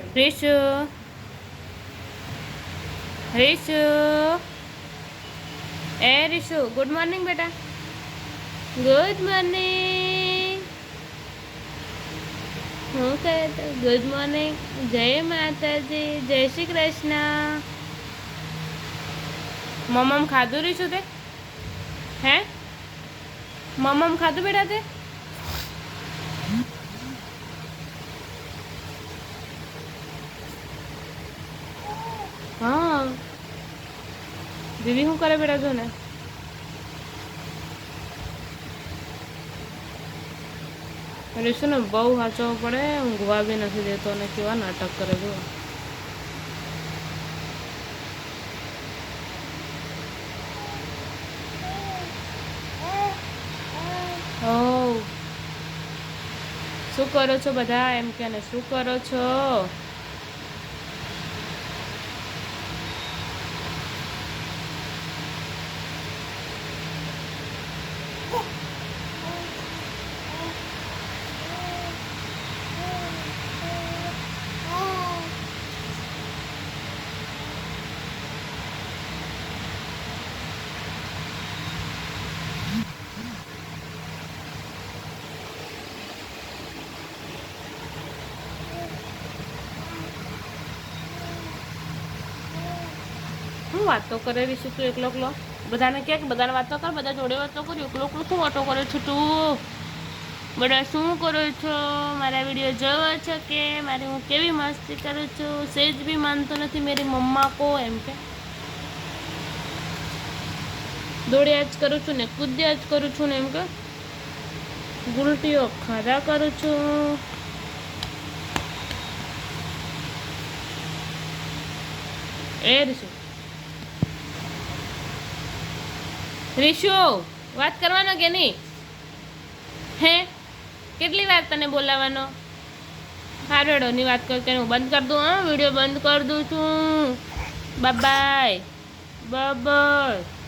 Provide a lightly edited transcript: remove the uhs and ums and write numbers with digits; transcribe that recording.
રીશુ રીશુ એ રીશુ good morning બેટા good morning હું કહે તો ગુડ મોર્નિંગ જય માતાજી જય શ્રી કૃષ્ણ મમ્મ ખાધું રીશુ તે હે મમ્મ ખાધું બેટા તે हाँ दीदी हूँ करे बेटा जो ने રીશુ ને બહુ સાચવવો પડે ઊંઘવા બી નથી દેતો ને કેવા નાટક કરે જો ઓ શું કરો છો બધા એમ કે ને શું કરો છો હું વાતો કરે રીશુ તું એકલો એકલો બધાને કે બધાને વાતો કર બધા જોડે વાતો કર એકલો એકલો શું વાતો કરે છે તું બધા શું કરો છો મારા વિડીયો જોવો છો કે મારી હું કેવી મસ્તી કરું છું સેજ બી માનતો નથી મેરી મમ્મા કો એમ કે દોડ્યા જ કરું છું ને કૂદ્યા જ કરું છું ને એમ કે ગુલટીઓ ખાધા કરું છું એ રીશુ રીશુ વાત કરવાનો કે નહીં હે કેટલી વાર તને બોલાવવાનો હારેડોની વાત કરતે હું બંધ કરી દઉં હા વિડીયો બંધ કરી દઉં છું બાય બાય.